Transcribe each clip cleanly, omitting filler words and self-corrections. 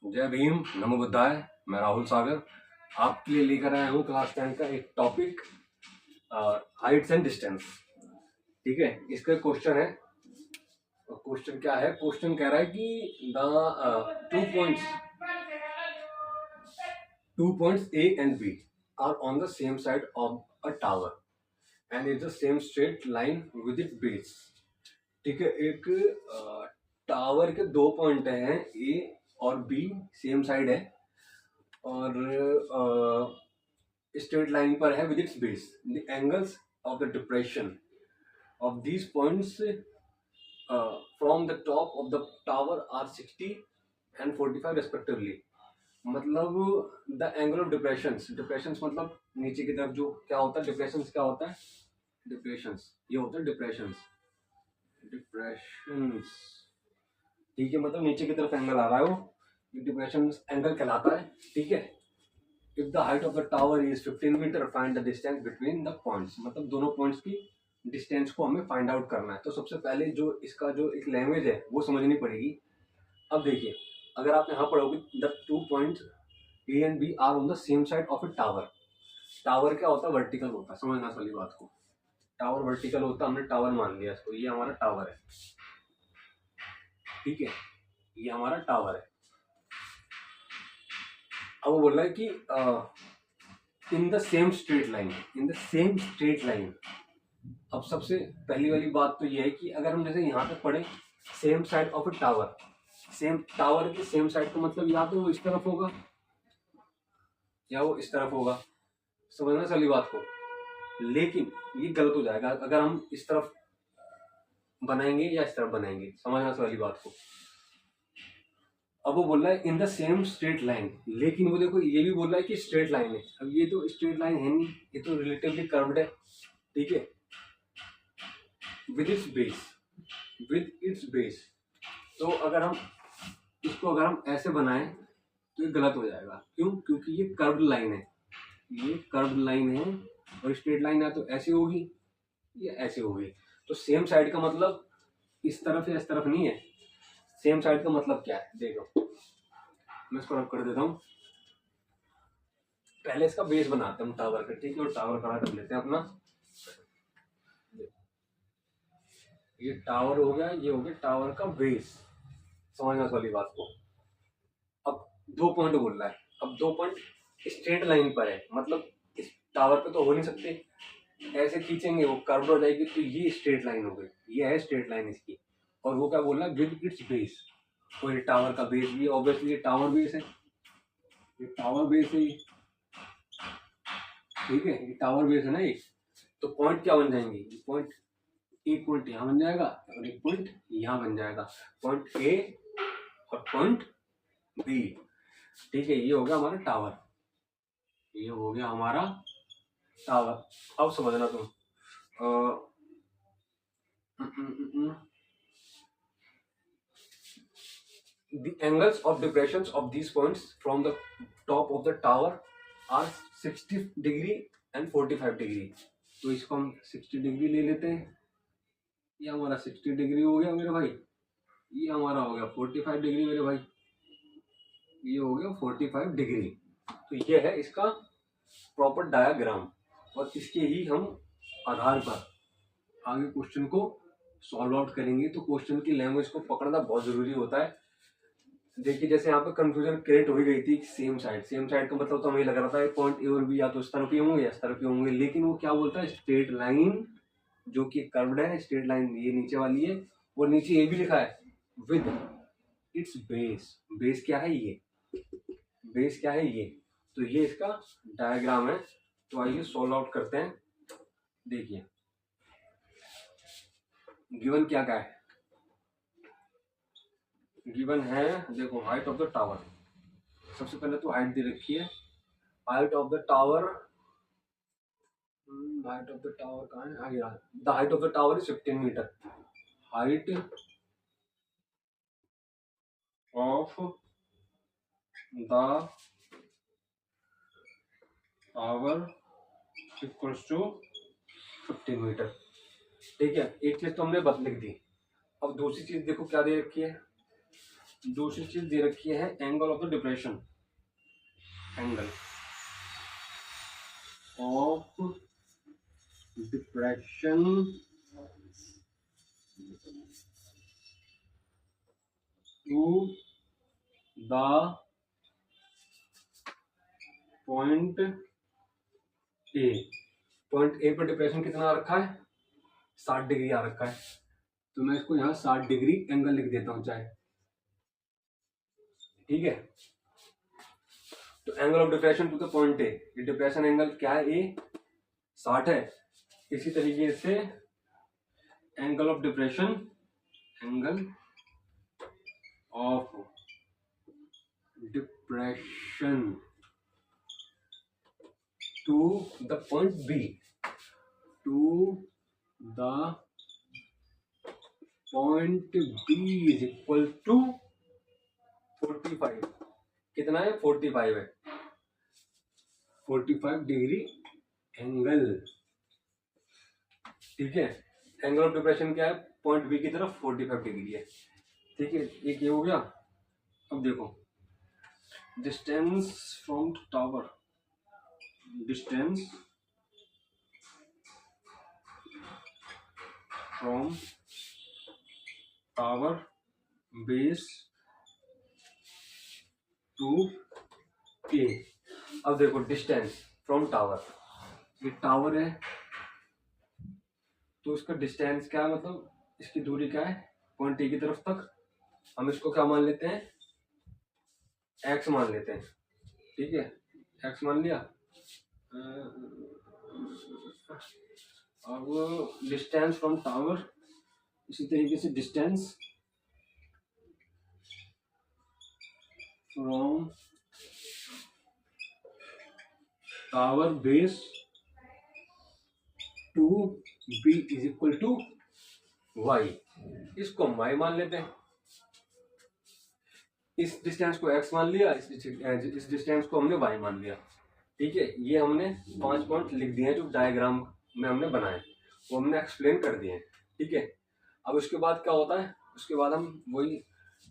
जय भीम, नमो बुद्धाय। मैं राहुल सागर आपके लिए लेकर आया हूँ क्लास 10 का एक टॉपिक, हाइट्स एंड डिस्टेंस। ठीक है, इसका क्वेश्चन है। क्वेश्चन क्या है? क्वेश्चन कह रहा है कि the 2 points A and B are on the same side of a tower and it's the same straight line with its base। ठीक है, एक टावर के 2 पॉइंट हैं, ए और बी सेम साइड है और स्ट्रेट लाइन पर है with its base. The angles of the depression of these points from the top of the tower are 60 and 45 respectively. मतलब द एंगल ऑफ डिप्रेशंस मतलब नीचे की तरफ जो क्या होता है, डिप्रेशंस क्या होता है, डिप्रेशंस ये होता है डिप्रेशंस। ठीक है, मतलब नीचे की तरफ एंगल आ रहा है, वो डिप्रेशन एंगल कहलाता है। ठीक है, if the height of the tower is 15 metre find the distance between the points. मतलब दोनों पॉइंट्स की डिस्टेंस को हमें फाइंड आउट करना है। तो सबसे पहले जो इसका जो एक लैंग्वेज है वो समझनी पड़ेगी। अब देखिए, अगर आप यहाँ पढ़ोगे the 2 points A and B are on the same side of a tower. Tower क्या होता है? वर्टिकल होता है। समझना वाली बात को, टावर वर्टिकल होता है, हमने टावर मान लिया इसको, ये हमारा टावर है। ठीक है, ये हमारा टावर है। अब वो बोल रहा है कि in the same straight line. अब सबसे पहली वाली बात तो ये है कि अगर हम जैसे यहाँ पे पढ़े same side of a tower, same tower की सेम साइड का मतलब या तो वो इस तरफ होगा या वो इस तरफ होगा। समझना वाली बात को, लेकिन ये गलत हो जाएगा अगर हम इस तरफ बनाएंगे या इस तरफ बनाएंगे। समझना वाली बात को। अब वो बोल रहा है in the same straight line, लेकिन वो देखो ये भी बोल रहा है कि स्ट्रेट लाइन है। अब ये तो स्ट्रेट लाइन है नहीं, ये तो रिलेटिवली कर्व्ड है। ठीक है, विद इट्स बेस। तो अगर हम इसको अगर हम ऐसे बनाएं तो ये गलत हो जाएगा। क्यों? क्योंकि ये कर्व्ड लाइन है, ये कर्व्ड लाइन है और स्ट्रेट लाइन है तो ऐसी होगी या ऐसी होगी। तो सेम साइड का मतलब इस तरफ या इस तरफ नहीं है। सेम साइड का मतलब क्या है देखो, मैं इसको रब कर देता हूँ। पहले इसका बेस बनाते हैं हम टावर का। ठीक है, और टावर खड़ा कर लेते हैं अपना। ये टावर हो गया, ये हो गया टावर का बेस। समझना वाली बात को। अब 2 पॉइंट बोल रहा है, अब 2 पॉइंट स्ट्रेट लाइन पर है, मतलब इस टावर पे तो हो नहीं सकते। ऐसे खींचेंगे वो कर्व हो जाएगी, तो ये स्ट्रेट लाइन हो गई, ये है स्ट्रेट लाइन इसकी। और वो क्या बोल रहा है? With its base. तो ये टावर का बेस भी ऑब्वियसली ये टावर बेस है, ये टावर बेस है। ठीक है, ये टावर बेस है ना ये। तो पॉइंट क्या बन जाएंगे? पॉइंट, एक पॉइंट यहाँ बन जाएगा और एक पॉइंट यहाँ बन जाएगा, पॉइंट ए और पॉइंट बी। ठीक है, ये हो गया हमारा टावर, ये हो गया हमारा टावर। अब समझना तुम, the angles of depressions of these points from the top of the tower are 60 degree and 45 degree. तो इसको हम 60 डिग्री ले लेते हैं। ये हमारा 60 डिग्री हो गया मेरे भाई, ये हमारा हो गया 45 डिग्री मेरे भाई, ये हो गया 45 डिग्री। तो ये है इसका प्रॉपर डायग्राम, और इसके ही हम आधार पर आगे क्वेश्चन को सॉल्व आउट करेंगे। तो क्वेश्चन की लैंग्वेज को पकड़ना बहुत जरूरी होता है। देखिए, जैसे यहाँ पे कंफ्यूजन क्रिएट हो गई थी, सेम साइड का मतलब तो हमें लग रहा था पॉइंट ए और बी या तो इस तरफ ही होंगे या इस तरफ ही होंगे, लेकिन वो क्या बोलता है? स्ट्रेट लाइन जो कि कर्व्ड है, स्ट्रेट लाइन ये नीचे वाली है, और नीचे ये भी लिखा है विद इट्स बेस। बेस क्या है? ये बेस क्या है? ये। तो ये इसका डायग्राम है। तो आइए सॉल्व आउट करते हैं। देखिए गिवन क्या क्या है, गिवन है देखो हाइट ऑफ द टावर। सबसे पहले तो हाइट दे रखी है, height of the tower, height of the tower कहाँ है? आगे the height of the tower is 15 metre. Height of the tower equals to 15 metre. ठीक है, एक चीज तो हमने बत लिख दी। अब दूसरी चीज देखो क्या दे रखी है, दूसरी चीज दे रखी है angle of the depression, angle of depression to the point A. Point A पर डिप्रेशन कितना आ रखा है, 60 डिग्री आ रखा है, तो मैं इसको यहाँ 60 डिग्री एंगल लिख देता हूँ चाहे, ठीक है। तो angle of depression to the point A, depression angle क्या है, ए 60 है। इसी तरीके से angle of depression, angle of depression to the point B, to the point B is equal to 45। कितना है, 45 है, 45 डिग्री एंगल, ठीक है। एंगल ऑफ डिप्रेशन क्या है, पॉइंट बी की तरफ 45 डिग्री है, ठीक है। एक ये हो गया। अब देखो distance from tower, distance from tower base to A. अब देखो डिस्टेंस फ्रॉम टावर, ये टावर है तो इसका डिस्टेंस क्या है, मतलब इसकी दूरी क्या है पॉइंट ए की तरफ तक, हम इसको क्या मान लेते हैं, एक्स मान लेते हैं, ठीक है। एक्स मान लिया। अब डिस्टेंस फ्रॉम टावर, इसी तरीके से distance from tower base to B is equal to y, इसको हम वाई मान लेते हैं। इस डिस्टेंस को एक्स मान लिया, इस डिस्टेंस को हमने वाई मान लिया, ठीक है। ये हमने 5 पॉइंट लिख दिए हैं जो डायग्राम में हमने बनाए, वो हमने एक्सप्लेन कर दिए हैं, ठीक है। अब उसके बाद क्या होता है, उसके बाद हम वही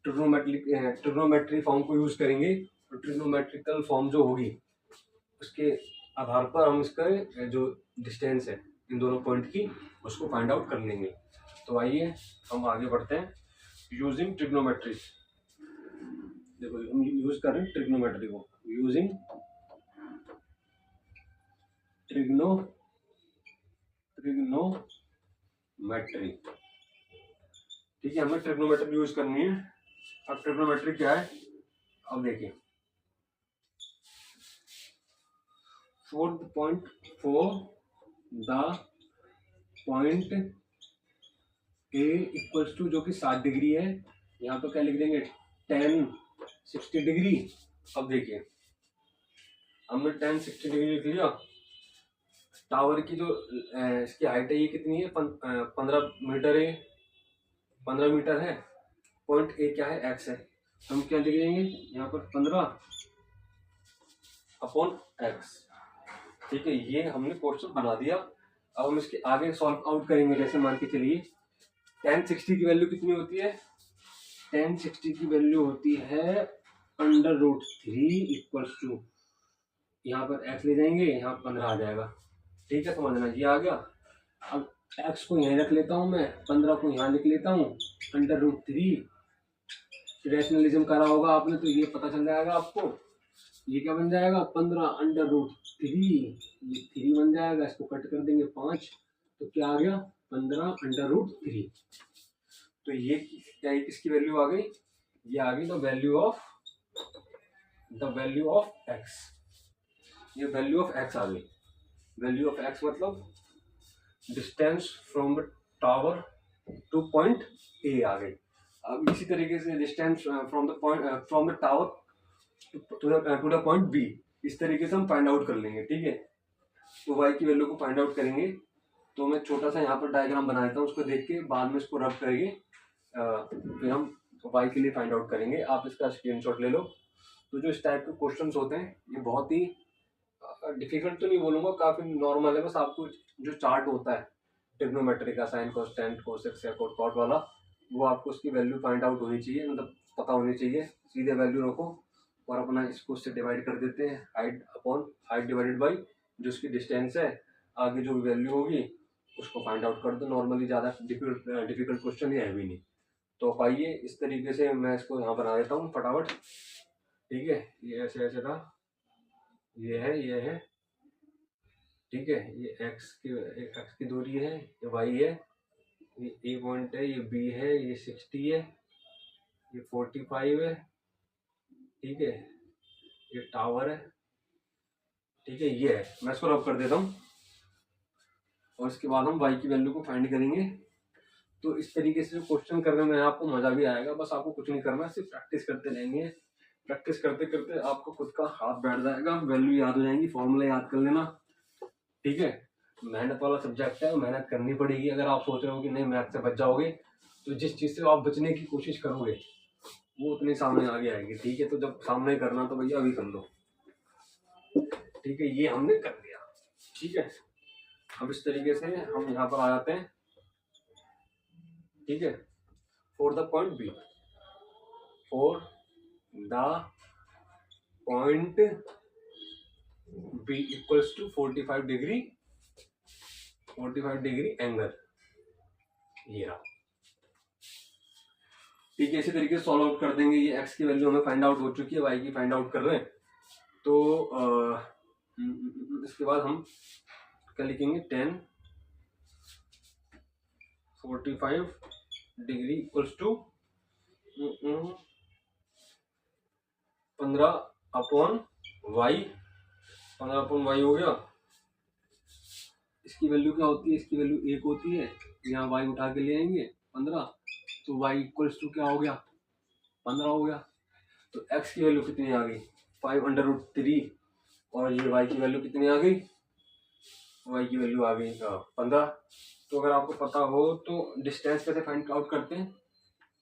ट्रिग्नोमेट्री फॉर्म को यूज करेंगे, और ट्रिग्नोमेट्रिकल फॉर्म जो होगी उसके आधार पर हम इसका जो डिस्टेंस है इन दोनों पॉइंट की उसको फाइंड आउट कर लेंगे। तो आइए हम आगे बढ़ते हैं यूजिंग ट्रिग्नोमेट्री। देखो हम यूज कर रहे हैं ट्रिग्नोमेट्री को, यूजिंग ट्रिग्नोमेट्री, ठीक है। हमें ट्रिग्नोमेट्री यूज करनी है। अब ट्रिग्नोमेट्री क्या है, अब देखिए for the point A equals to, जो कि 60 डिग्री है, यहाँ पर क्या लिख देंगे 10 60 डिग्री। अब देखिए हमने 10 60 डिग्री लिख लिया। टावर की जो इसकी हाइट है ये कितनी है, 15 मीटर है, 15 मीटर है। पॉइंट ए क्या है, एक्स है, हम क्या लिख देंगे यहाँ पर 15 अपॉन एक्स, ठीक है। ये हमने क्वेश्चन बना दिया। अब हम इसके आगे सॉल्व आउट करेंगे। जैसे मान के चलिए 10 60 की वैल्यू कितनी होती है, 10 60 की वैल्यू होती है √3 इक्वल्स टू, यहाँ पर x ले जाएंगे, यहाँ 15 आ जाएगा, ठीक है। समझना, ये आ गया। अब x को यहीं रख लेता हूँ मैं, 15 को यहाँ लिख लेता हूँ, √3 रैशनलिज्म करा होगा आपने तो ये पता चल जाएगा आपको। ये क्या बन जाएगा 15 √3, ये 3 बन जाएगा, इसको कट कर देंगे 5, तो क्या आ गया 15 √3। तो ये क्या, ये किसकी वैल्यू आ गई, ये आ गई द वैल्यू ऑफ x, ये वैल्यू ऑफ x आ गई। वैल्यू ऑफ x मतलब distance from the tower to point A आ गई। अब इसी तरीके से distance from the tower to the point B, इस तरीके से हम फाइंड आउट कर लेंगे, ठीक है। तो y की वैल्यू को फाइंड आउट करेंगे। तो मैं छोटा सा यहाँ पर डायग्राम बना देता हूँ, उसको देख के बाद में इसको रब करेंगे, फिर हम y के लिए फाइंड आउट करेंगे। आप इसका स्क्रीनशॉट ले लो। तो जो इस टाइप के क्वेश्चंस होते हैं ये बहुत ही डिफिकल्ट तो नहीं बोलूँगा, काफ़ी नॉर्मल है। बस आपको जो चार्ट होता है ट्रिग्नोमेट्री का, sine cos tan cosec sec और कॉट वाला, वो आपको उसकी वैल्यू फाइंड आउट होनी चाहिए, मतलब पता होनी चाहिए। सीधे वैल्यू रखो और अपना इसको उससे डिवाइड कर देते हैं, height upon height divided by जो उसकी डिस्टेंस है, आगे जो वैल्यू होगी उसको फाइंड आउट कर दो। नॉर्मली ज़्यादा डिफिकल्ट क्वेश्चन ये है भी नहीं। तो आइए इस तरीके से मैं इसको यहाँ बना देता हूँ फटाफट। ठीक है, ये ऐसे ऐसे था, ये है, ठीक है, ये एक्स की दूरी है, ये वाई है, ये ए पॉइंट है, ये बी है, ये 60 है, ये 45 है, ठीक है, ये टावर है, ठीक है, ये है। मैं इसको रब कर देता हूँ और इसके बाद हम वाई की वैल्यू को फाइंड करेंगे। तो इस तरीके से क्वेश्चन करने में आपको मजा भी आएगा। बस आपको कुछ नहीं करना, सिर्फ प्रैक्टिस करते रहेंगे। प्रैक्टिस करते करते आपको खुद का हाथ बैठ जाएगा, वैल्यू याद हो जाएंगी, फॉर्मूला याद कर लेना। ठीक है, मेहनत वाला सब्जेक्ट है, मेहनत करनी पड़ेगी। अगर आप सोच रहे हो कि नहीं मैथ से बच जाओगे, तो जिस चीज से आप बचने की कोशिश करोगे वो उतनी सामने आगे आएगी। ठीक है, तो जब सामने करना तो भैया अभी कर लो। ठीक है, ये हमने कर लिया। ठीक है, अब इस तरीके से हम यहाँ पर आ जाते हैं। ठीक है, for the point B, for the point B equals to 45 degree angle, ये रहा। ठीक है, इसी तरीके से सॉल्व आउट कर देंगे। ये एक्स की वैल्यू हमें फाइंड आउट हो चुकी है, वाई की फाइंड आउट कर रहे हैं। तो इसके बाद हम क्या लिखेंगे, 10 45 degree equals to 15 upon y. 15 upon y हो गया। इसकी वैल्यू क्या होती है, इसकी वैल्यू 1 होती है, यहाँ वाई उठा के ले आएंगे 15, तो वाई इक्वल्स टू क्या हो गया, 15 हो गया। तो एक्स की वैल्यू कितनी आ गई, 5√3, और ये वाई की वैल्यू कितनी आ गई, वाई की वैल्यू आ गई 15। तो अगर आपको पता हो तो डिस्टेंस कैसे फाइंड आउट करते हैं,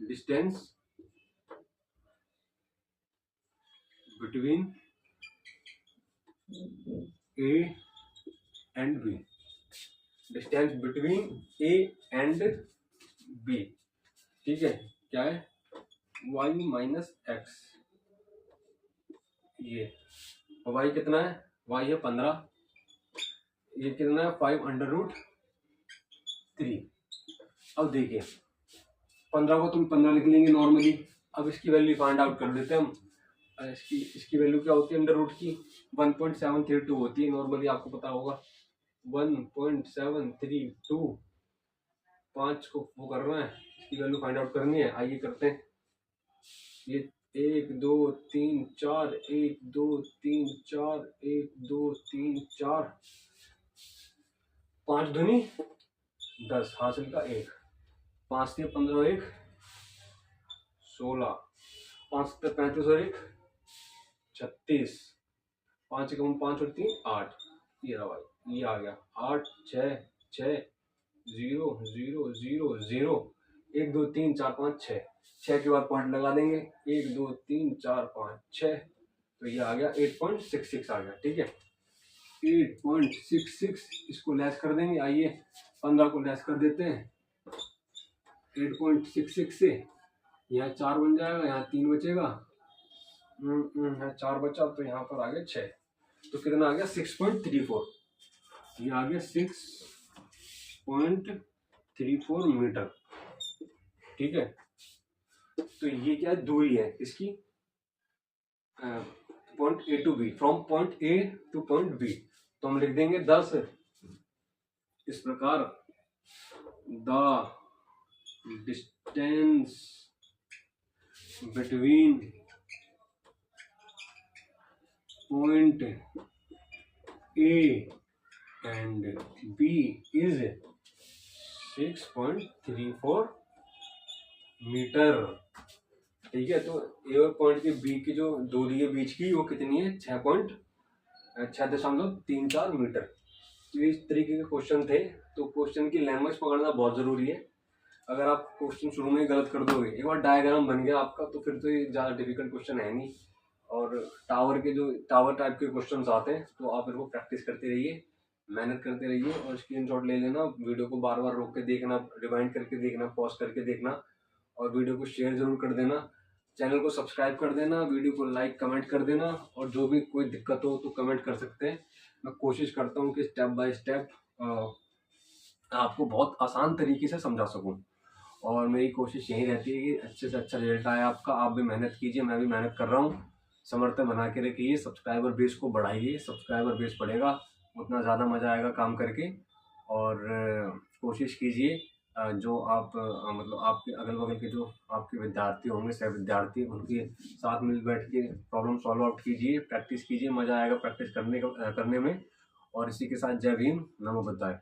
distance between A and B, distance between A and B. ठीक है, क्या है, y माइनस एक्स, ये y कितना है, y है 15, ये कितना है 5√3। अब देखिए 15 को तुम 15 लिख लेंगे नॉर्मली। अब इसकी वैल्यू फाइंड आउट कर देते हैं हम। इसकी वैल्यू क्या होती है अंडर रूट की, 1.732 होती है नॉर्मली, आपको पता होगा 1.732। 5 को वो कर रहे हैं, इसकी वैल्यू फाइंड आउट करनी है। आइए करते हैं। ये 1 2 3 4, 1 2 3 4, 1 2 3 4, 5 दूनी 10, हासिल का 1, 5 से 15 1 16, 5 से 35 और 1 36, 5 1 5 और 3 8, ये रहा भाई, ये आ गया 8 6 6 0 0 0 0, 1 2 3 4 5 6, 6 के बाद पॉइंट लगा देंगे, 1 2 3 4 5 6, तो ये आ गया 8.66 आ गया। ठीक है, 8.66, इसको लेस कर देंगे। आइए 15 को लेस कर देते हैं 8.66 से, यहाँ 4 बन जाएगा, यहाँ 3 बचेगा, 4 बचा, तो यहाँ पर आ गया 6, तो कितना आ गया 6.34, ये आ गया 6.34 मीटर। ठीक है, तो ये क्या दूरी है इसकी, point A to B, from point A to point B. तो हम लिख देंगे 10 इस प्रकार, the distance between point A and B is 6.34 metre. ठीक है, तो ए और पॉइंट के बी की जो दूरी है बीच की, वो कितनी है, 6.34 मीटर। तो इस तरीके के क्वेश्चन थे। तो क्वेश्चन की लैंग्वेज पकड़ना बहुत जरूरी है। अगर आप क्वेश्चन शुरू में गलत कर दोगे, एक बार डायग्राम बन गया आपका, तो फिर तो ये ज़्यादा डिफिकल्ट क्वेश्चन है नहीं। और टावर टाइप के क्वेश्चन आते हैं, तो आप इनको प्रैक्टिस करते रहिए, मेहनत करते रहिए, और स्क्रीनशॉट ले लेना, वीडियो को बार बार रोक के देखना, रिवाइंड करके देखना, पॉज करके देखना, और वीडियो को शेयर जरूर कर देना। चैनल को सब्सक्राइब कर देना, वीडियो को लाइक कमेंट कर देना, और जो भी कोई दिक्कत हो तो कमेंट कर सकते हैं। मैं कोशिश करता हूँ कि स्टेप बाय स्टेप आपको बहुत आसान तरीके से समझा सकूँ, और मेरी कोशिश यही रहती है कि अच्छे से अच्छा रिजल्ट आए आपका। आप भी मेहनत कीजिए, मैं भी मेहनत कर रहा हूँ। समर्थन बना के रखिए, सब्सक्राइबर बेस को बढ़ाइए, सब्सक्राइबर बेस बढ़ेगा उतना ज़्यादा मज़ा आएगा काम करके। और कोशिश कीजिए जो आप मतलब आपके अगल बगल के जो आपके विद्यार्थी होंगे, सह विद्यार्थी, उनके साथ मिल बैठ के प्रॉब्लम सॉल्व आउट कीजिए, प्रैक्टिस कीजिए, मज़ा आएगा प्रैक्टिस करने में। और इसी के साथ जय भीम, नमो बुद्धाय।